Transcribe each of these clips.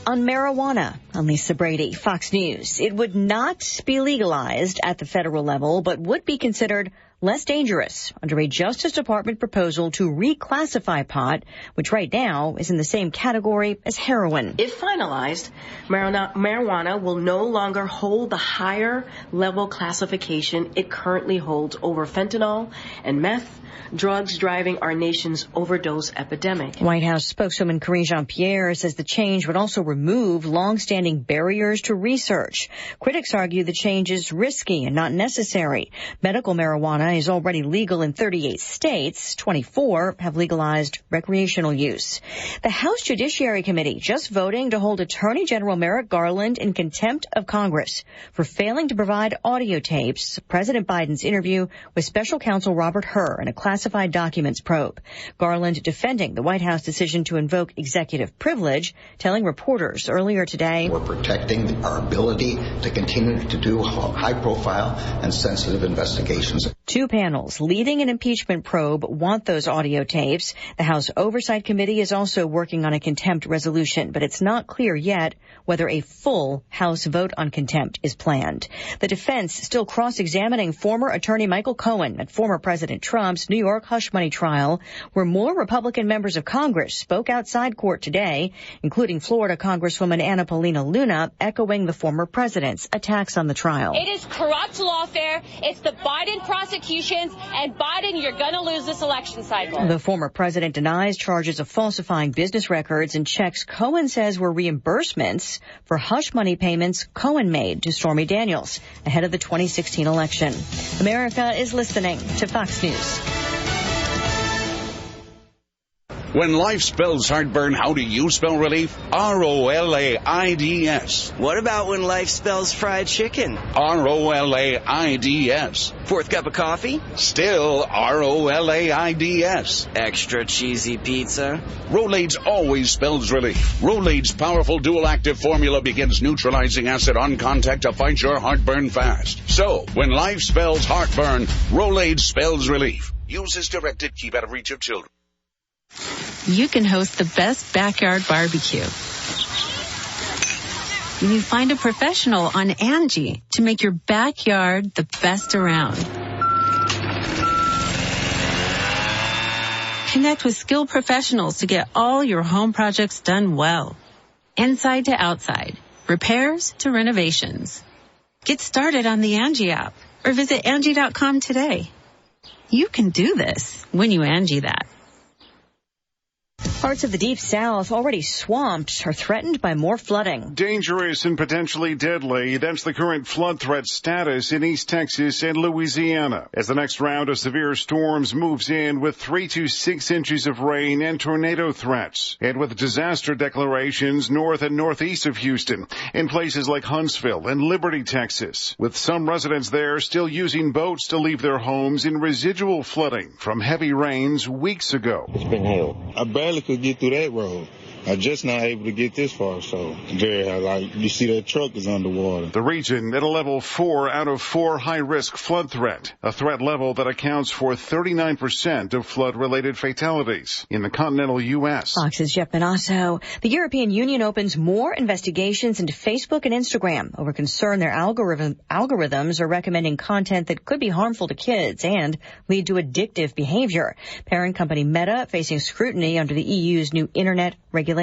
On marijuana, I'm Lisa Brady, Fox News. It would not be legalized at the federal level, but would be considered less dangerous under a Justice Department proposal to reclassify pot, which right now is in the same category as heroin. If finalized, marijuana will no longer hold the higher level classification it currently holds over fentanyl and meth, drugs driving our nation's overdose epidemic. White House spokeswoman Karine Jean-Pierre says the change would also remove long-standing barriers to research. Critics argue the change is risky and not necessary. Medical marijuana is already legal in 38 states. 24 have legalized recreational use. The House Judiciary Committee just voting to hold Attorney General Merrick Garland in contempt of Congress for failing to provide audio tapes of President Biden's interview with Special Counsel Robert Hur in a classified documents probe. Garland defending the White House decision to invoke executive privilege, telling reporters earlier today, "We're protecting our ability to continue to do high-profile and sensitive investigations." Two panels leading an impeachment probe want those audio tapes. The House Oversight Committee is also working on a contempt resolution, but it's not clear yet whether a full House vote on contempt is planned. The defense still cross-examining former attorney Michael Cohen at former President Trump's New York hush money trial, where more Republican members of Congress spoke outside court today, including Florida Congresswoman Anna Paulina Luna, echoing the former president's attacks on the trial. It is corrupt lawfare. It's the Biden prosecutions, and Biden, you're going to lose this election cycle. The former president denies charges of falsifying business records and checks Cohen says were reimbursements for hush money payments Cohen made to Stormy Daniels ahead of the 2016 election. America is listening to Fox News. When life spells heartburn, how do you spell relief? R-O-L-A-I-D-S. What about when life spells fried chicken? R-O-L-A-I-D-S. Fourth cup of coffee? Still R-O-L-A-I-D-S. Extra cheesy pizza? Rolaids always spells relief. Rolaids' powerful dual-active formula begins neutralizing acid on contact to fight your heartburn fast. So, when life spells heartburn, Rolaids spells relief. Use as directed. Keep out of reach of children. You can host the best backyard barbecue. You find a professional on Angie to make your backyard the best around. Connect with skilled professionals to get all your home projects done well. Inside to outside, repairs to renovations. Get started on the Angie app or visit Angie.com today. You can do this when you Angie that. Parts of the Deep South, already swamped, are threatened by more flooding. Dangerous and potentially deadly. That's the current flood threat status in East Texas and Louisiana, as the next round of severe storms moves in with 3 to 6 inches of rain and tornado threats, and with disaster declarations north and northeast of Houston in places like Huntsville and Liberty, Texas, with some residents there still using boats to leave their homes in residual flooding from heavy rains weeks ago. It's been hell. I barely could get through that road. I'm just not able to get this far, so you see that truck is underwater. The region at a level 4 out of 4 high-risk flood threat, a threat level that accounts for 39% of flood-related fatalities in the continental U.S. Fox's Jeff Benasso. The European Union opens more investigations into Facebook and Instagram over concern their algorithms are recommending content that could be harmful to kids and lead to addictive behavior. Parent company Meta facing scrutiny under the EU's new internet regulations.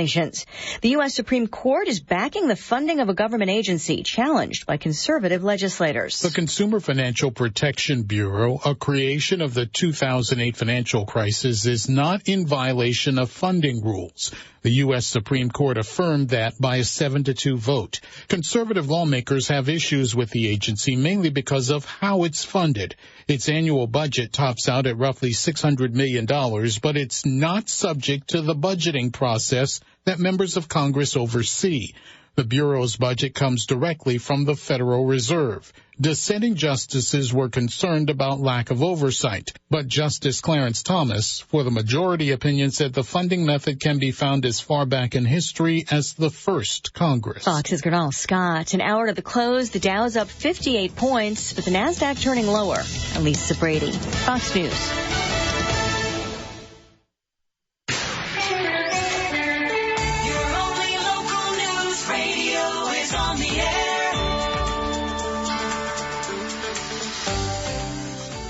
The U.S. Supreme Court is backing the funding of a government agency challenged by conservative legislators. The Consumer Financial Protection Bureau, a creation of the 2008 financial crisis, is not in violation of funding rules. The U.S. Supreme Court affirmed that by a 7-2 vote. Conservative lawmakers have issues with the agency mainly because of how it's funded. Its annual budget tops out at roughly $600 million, but it's not subject to the budgeting process that members of Congress oversee. The Bureau's budget comes directly from the Federal Reserve. Dissenting justices were concerned about lack of oversight, but Justice Clarence Thomas, for the majority opinion, said the funding method can be found as far back in history as the first Congress. Fox's Gernal Scott. An hour to the close, the Dow's up 58 points, but the NASDAQ turning lower. Lisa Brady, Fox News.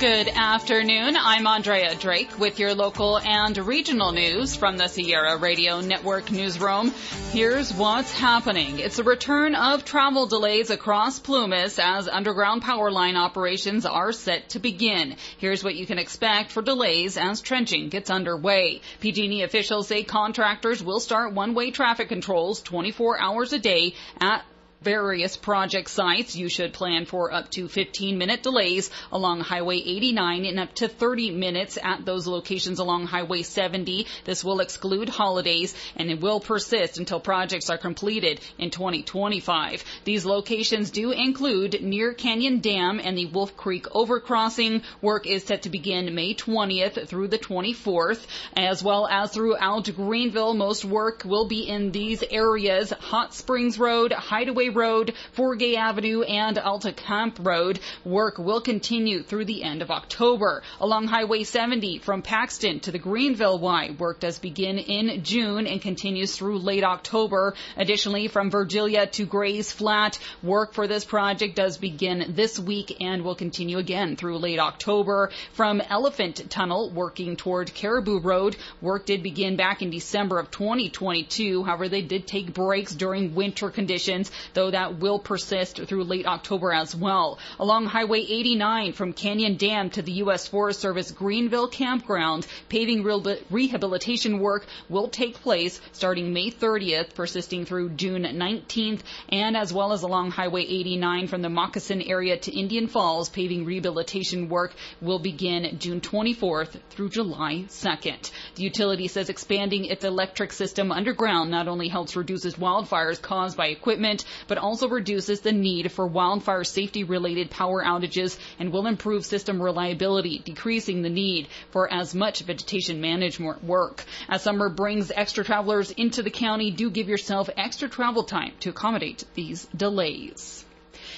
Good afternoon. I'm Andrea Drake with your local and regional news from the Sierra Radio Network newsroom. Here's what's happening. It's a return of travel delays across Plumas as underground power line operations are set to begin. Here's what you can expect for delays as trenching gets underway. PG&E officials say contractors will start one-way traffic controls 24 hours a day at various project sites. You should plan for up to 15-minute delays along Highway 89 and up to 30 minutes at those locations along Highway 70. This will exclude holidays, and it will persist until projects are completed in 2025. These locations do include near Canyon Dam and the Wolf Creek overcrossing. Work is set to begin May 20th through the 24th, as well as throughout Greenville. Most work will be in these areas: Hot Springs Road, Hideaway Road, Forgay Avenue, and Alta Camp Road. Work will continue through the end of October. Along Highway 70 from Paxton to the Greenville Y, work does begin in June and continues through late October. Additionally, from Virgilia to Grays Flat, work for this project does begin this week and will continue again through late October. From Elephant Tunnel working toward Caribou Road, work did begin back in December of 2022. However, they did take breaks during winter conditions, though that will persist through late October as well. Along Highway 89 from Canyon Dam to the U.S. Forest Service Greenville Campground, paving rehabilitation work will take place starting May 30th, persisting through June 19th, and as well as along Highway 89 from the Moccasin area to Indian Falls, paving rehabilitation work will begin June 24th through July 2nd. The utility says expanding its electric system underground not only helps reduce wildfires caused by equipment, but also reduces the need for wildfire safety-related power outages and will improve system reliability, decreasing the need for as much vegetation management work. As summer brings extra travelers into the county, do give yourself extra travel time to accommodate these delays.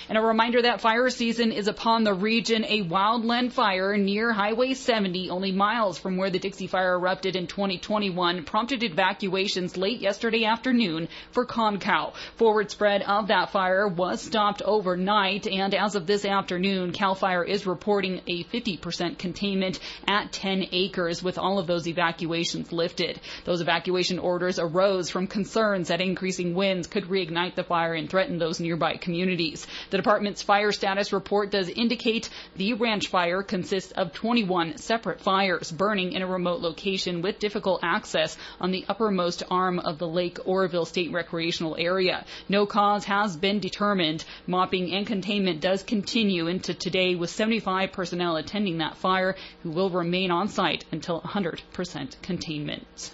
And a reminder that fire season is upon the region. A wildland fire near Highway 70, only miles from where the Dixie Fire erupted in 2021, prompted evacuations late yesterday afternoon for Concow. Forward spread of that fire was stopped overnight, and as of this afternoon, CAL FIRE is reporting a 50% containment at 10 acres, with all of those evacuations lifted. Those evacuation orders arose from concerns that increasing winds could reignite the fire and threaten those nearby communities. The department's fire status report does indicate the ranch fire consists of 21 separate fires burning in a remote location with difficult access on the uppermost arm of the Lake Oroville State Recreational Area. No cause has been determined. Mopping and containment does continue into today, with 75 personnel attending that fire who will remain on site until 100% containment.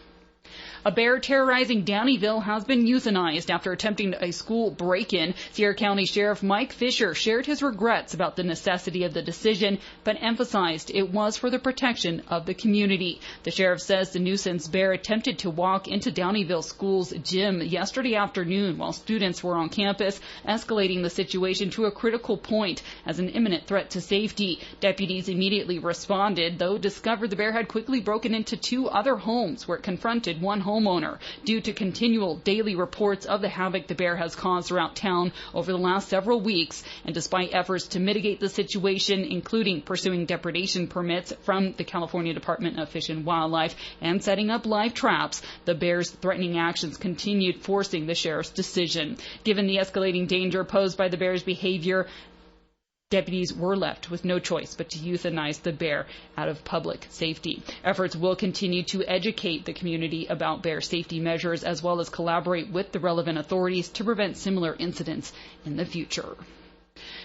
A bear terrorizing Downeyville has been euthanized after attempting a school break-in. Sierra County Sheriff Mike Fisher shared his regrets about the necessity of the decision, but emphasized it was for the protection of the community. The sheriff says the nuisance bear attempted to walk into Downeyville School's gym yesterday afternoon while students were on campus, escalating the situation to a critical point as an imminent threat to safety. Deputies immediately responded, though discovered the bear had quickly broken into 2 other homes where it confronted one homeowner. Due to continual daily reports of the havoc the bear has caused throughout town over the last several weeks, and despite efforts to mitigate the situation, including pursuing depredation permits from the California Department of Fish and Wildlife and setting up live traps, the bear's threatening actions continued, forcing the sheriff's decision. Given the escalating danger posed by the bear's behavior, deputies were left with no choice but to euthanize the bear out of public safety. Efforts will continue to educate the community about bear safety measures, as well as collaborate with the relevant authorities to prevent similar incidents in the future.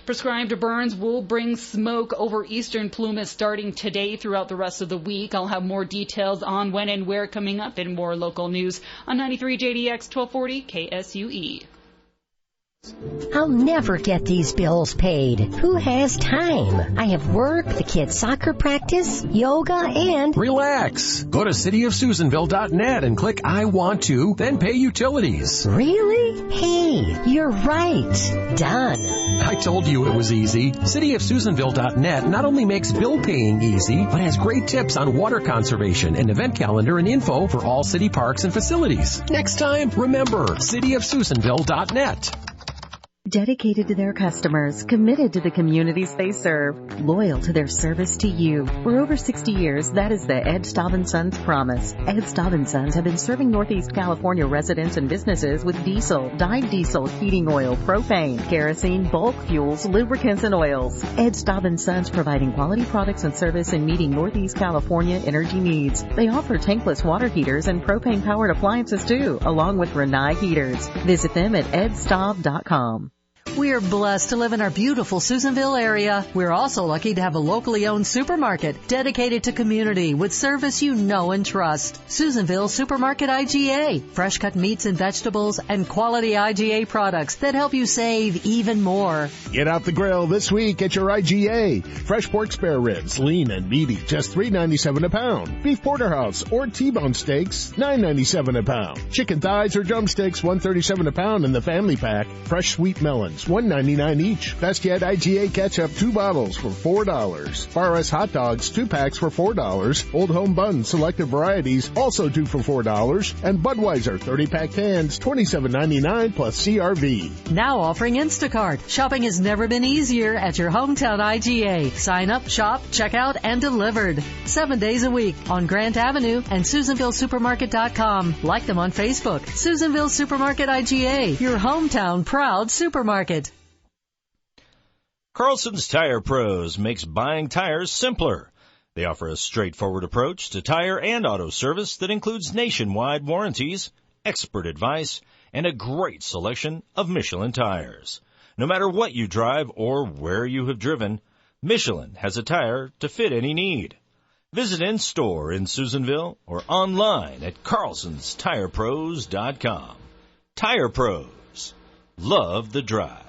Prescribed burns will bring smoke over eastern Plumas starting today throughout the rest of the week. I'll have more details on when and where coming up in more local news on 93 JDX 1240 KSUE. I'll never get these bills paid. Who has time? I have work, the kids' soccer practice, yoga, and... Relax. Go to cityofsusanville.net and click I want to, then pay utilities. Really? Hey, you're right. Done. I told you it was easy. Cityofsusanville.net not only makes bill paying easy, but has great tips on water conservation, and event calendar and info for all city parks and facilities. Next time, remember, cityofsusanville.net. dedicated to their customers, committed to the communities they serve, loyal to their service to you. For over 60 years, that is the Ed Staub & Sons promise. Ed Staub & Sons have been serving Northeast California residents and businesses with diesel, dyed diesel, heating oil, propane, kerosene, bulk fuels, lubricants, and oils. Ed Staub & Sons providing quality products and service in meeting Northeast California energy needs. They offer tankless water heaters and propane-powered appliances too, along with Renai heaters. Visit them at edstaub.com. We're blessed to live in our beautiful Susanville area. We're also lucky to have a locally owned supermarket dedicated to community with service you know and trust. Susanville Supermarket IGA. Fresh cut meats and vegetables and quality IGA products that help you save even more. Get out the grill this week at your IGA. Fresh pork spare ribs, lean and meaty, just $3.97 a pound. Beef porterhouse or T-bone steaks, $9.97 a pound. Chicken thighs or drumsticks, $1.37 a pound in the family pack. Fresh sweet melons, $1.99 each. Best yet, IGA ketchup, 2 bottles for $4. Bar S hot dogs, 2 packs for $4. Old Home buns, selected varieties, also 2 for $4. And Budweiser 30-pack cans, $27.99 plus CRV. Now offering Instacart. Shopping has never been easier at your hometown IGA. Sign up, shop, check out, and delivered. 7 days a week on Grant Avenue and SusanvilleSupermarket.com. Like them on Facebook. Susanville Supermarket IGA, your hometown proud supermarket. Carlson's Tire Pros makes buying tires simpler. They offer a straightforward approach to tire and auto service that includes nationwide warranties, expert advice, and a great selection of Michelin tires. No matter what you drive or where you have driven, Michelin has a tire to fit any need. Visit in-store in Susanville or online at carlsonstirepros.com. Tire Pros. Love the drive.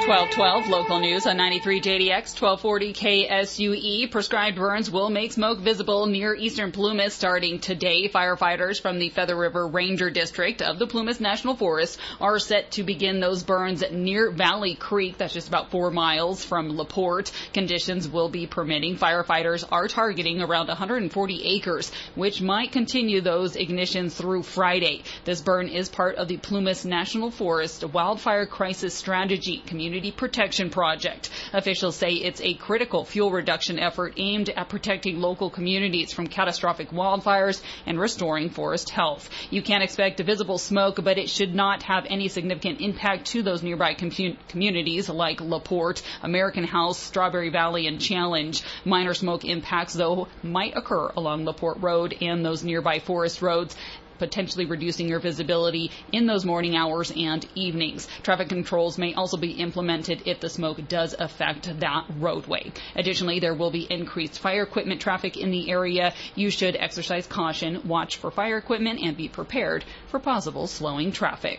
1212 local news on 93 JDX 1240 KSUE. Prescribed burns will make smoke visible near eastern Plumas starting today. Firefighters from the Feather River Ranger District of the Plumas National Forest are set to begin those burns near Valley Creek. That's just about 4 miles from LaPorte. Conditions will be permitting. Firefighters are targeting around 140 acres, which might continue those ignitions through Friday. This burn is part of the Plumas National Forest Wildfire Crisis Strategy Community Protection Project. Officials say it's a critical fuel reduction effort aimed at protecting local communities from catastrophic wildfires and restoring forest health. You can expect visible smoke, but it should not have any significant impact to those nearby communities like LaPorte, American House, Strawberry Valley, and Challenge. Minor smoke impacts, though, might occur along LaPorte Road and those nearby forest roads, potentially reducing your visibility in those morning hours and evenings. Traffic controls may also be implemented if the smoke does affect that roadway. Additionally, there will be increased fire equipment traffic in the area. You should exercise caution, watch for fire equipment, and be prepared for possible slowing traffic.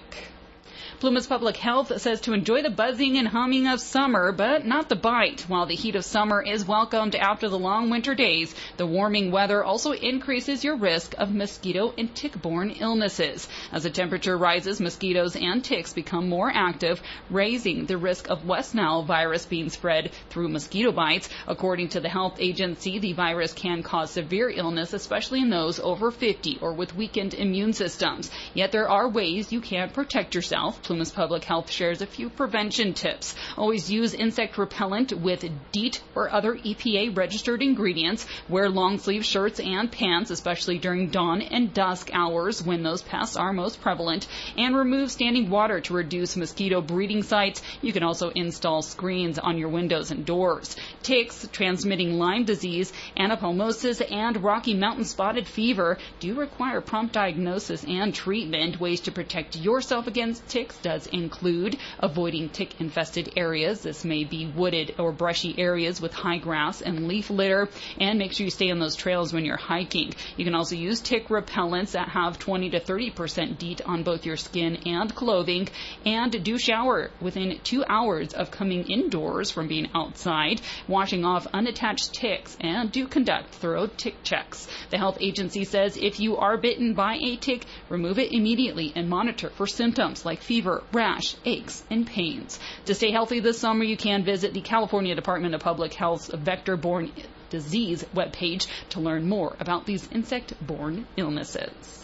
Plumas Public Health says to enjoy the buzzing and humming of summer, but not the bite. While the heat of summer is welcomed after the long winter days, the warming weather also increases your risk of mosquito and tick-borne illnesses. As the temperature rises, mosquitoes and ticks become more active, raising the risk of West Nile virus being spread through mosquito bites. According to the health agency, the virus can cause severe illness, especially in those over 50 or with weakened immune systems. Yet there are ways you can protect yourself. Plumas Public Health shares a few prevention tips. Always use insect repellent with DEET or other EPA-registered ingredients. Wear long-sleeve shirts and pants, especially during dawn and dusk hours when those pests are most prevalent. And remove standing water to reduce mosquito breeding sites. You can also install screens on your windows and doors. Ticks transmitting Lyme disease, anaplasmosis, and Rocky Mountain spotted fever do require prompt diagnosis and treatment. Ways to protect yourself against ticks does include avoiding tick-infested areas. This may be wooded or brushy areas with high grass and leaf litter, and make sure you stay on those trails when you're hiking. You can also use tick repellents that have 20 to 30% DEET on both your skin and clothing, and do shower within 2 hours of coming indoors from being outside, washing off unattached ticks, and do conduct thorough tick checks. The health agency says if you are bitten by a tick, remove it immediately and monitor for symptoms like fever, rash, aches, and pains. To stay healthy this summer, you can visit the California Department of Public Health's vector-borne disease webpage to learn more about these insect-borne illnesses.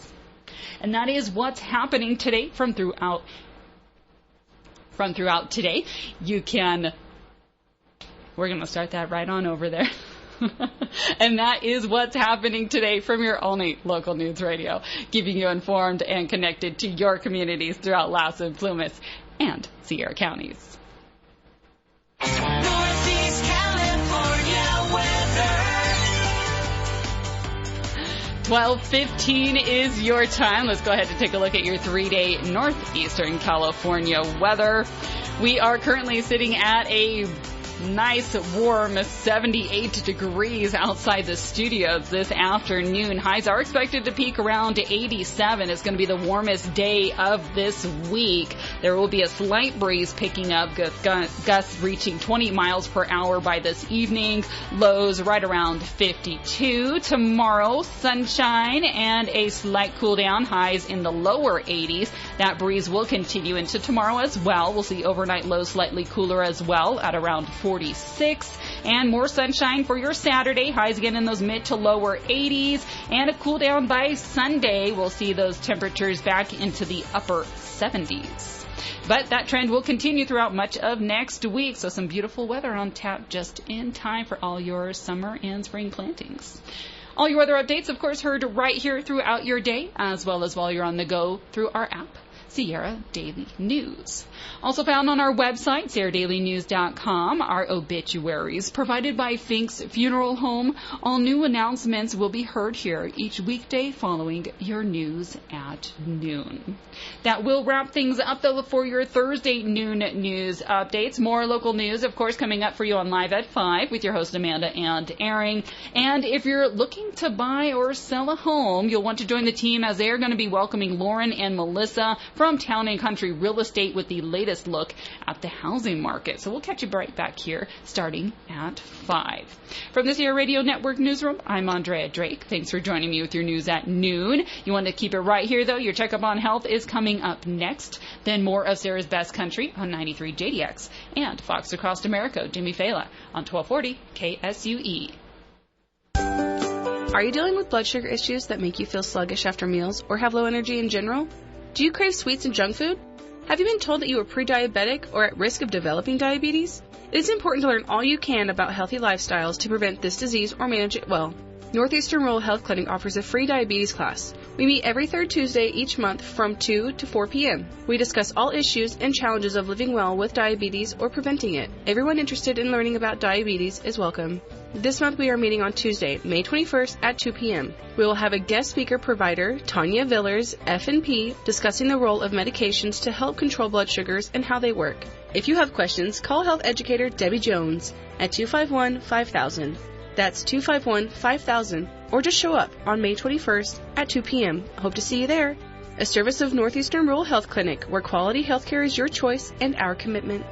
And that is what's happening today from throughout today. You can, we're going to start that right on over there. And that is what's happening today from your only local news radio, keeping you informed and connected to your communities throughout Lassen, Plumas, and Sierra counties. Northeast California weather. 12:15 is your time. Let's go ahead and take a look at your 3-day northeastern California weather. We are currently sitting at a nice warm 78 degrees outside the studios this afternoon. Highs are expected to peak around 87. It's going to be the warmest day of this week. There will be a slight breeze picking up, gusts reaching 20 miles per hour by this evening. Lows right around 52. Tomorrow, sunshine and a slight cool down. Highs in the lower 80s. That breeze will continue into tomorrow as well. We'll see overnight lows slightly cooler as well at around 46, and more sunshine for your Saturday. Highs again in those mid to lower 80s, and a cool down by Sunday. We'll see those temperatures back into the upper 70s. But that trend will continue throughout much of next week, so some beautiful weather on tap just in time for all your summer and spring plantings. All your weather updates, of course, heard right here throughout your day, as well as while you're on the go through our app, Sierra Daily News. Also found on our website, SierraDailyNews.com, our obituaries provided by Fink's Funeral Home. All new announcements will be heard here each weekday following your news at noon. That will wrap things up, though, for your Thursday noon news updates. More local news, of course, coming up for you on Live at 5 with your host Amanda and Aaron. And if you're looking to buy or sell a home, you'll want to join the team as they are going to be welcoming Lauren and Melissa from Town and Country Real Estate with the latest look at the housing market. So we'll catch you right back here starting at 5. From the Sierra Radio Network Newsroom, I'm Andrea Drake. Thanks for joining me with your news at noon. You want to keep it right here, though. Your checkup on health is coming up next. Then more of Sarah's Best Country on 93 JDX and Fox Across America, Jimmy Fela on 1240 KSUE. Are you dealing with blood sugar issues that make you feel sluggish after meals or have low energy in general? Do you crave sweets and junk food? Have you been told that you are pre-diabetic or at risk of developing diabetes? It is important to learn all you can about healthy lifestyles to prevent this disease or manage it well. Northeastern Rural Health Clinic offers a free diabetes class. We meet every third Tuesday each month from 2 to 4 p.m. We discuss all issues and challenges of living well with diabetes or preventing it. Everyone interested in learning about diabetes is welcome. This month we are meeting on Tuesday, May 21st at 2 p.m. We will have a guest speaker provider, Tanya Villers, F&P, discussing the role of medications to help control blood sugars and how they work. If you have questions, call health educator Debbie Jones at 251-5000. That's 251-5000, or just show up on May 21st at 2 p.m. Hope to see you there. A service of Northeastern Rural Health Clinic, where quality health care is your choice and our commitment.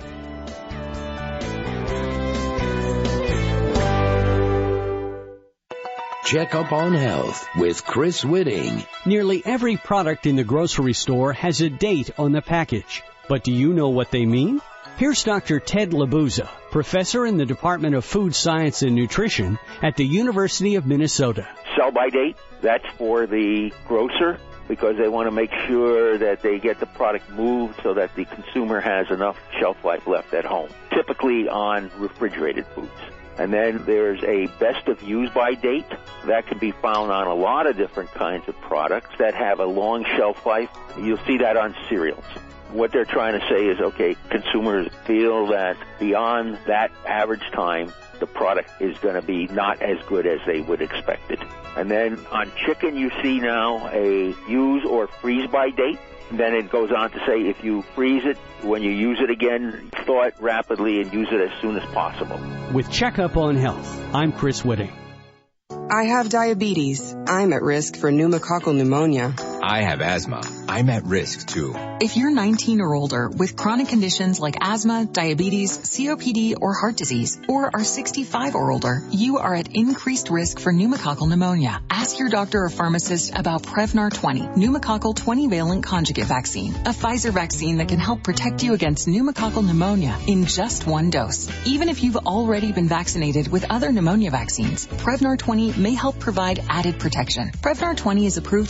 Check up on health with Chris Whitting. Nearly every product in the grocery store has a date on the package. But do you know what they mean? Here's Dr. Ted Labuza, professor in the Department of Food Science and Nutrition at the University of Minnesota. Sell-by date, that's for the grocer because they want to make sure that they get the product moved so that the consumer has enough shelf life left at home, typically on refrigerated foods. And then there's a best of use-by date. That can be found on a lot of different kinds of products that have a long shelf life. You'll see that on cereals. What they're trying to say is, okay, consumers feel that beyond that average time, the product is going to be not as good as they would expect it. And then on chicken, you see now a use or freeze by date. Then it goes on to say if you freeze it, when you use it again, thaw it rapidly and use it as soon as possible. With Checkup on Health, I'm Chris Whitting. I have diabetes. I'm at risk for pneumococcal pneumonia. I have asthma. I'm at risk too. If you're 19 or older with chronic conditions like asthma, diabetes, COPD, or heart disease, or are 65 or older, you are at increased risk for pneumococcal pneumonia. Ask your doctor or pharmacist about Prevnar 20, pneumococcal 20-valent conjugate vaccine, a Pfizer vaccine that can help protect you against pneumococcal pneumonia in just one dose. Even if you've already been vaccinated with other pneumonia vaccines, Prevnar 20 may help provide added protection. Prevnar 20 is approved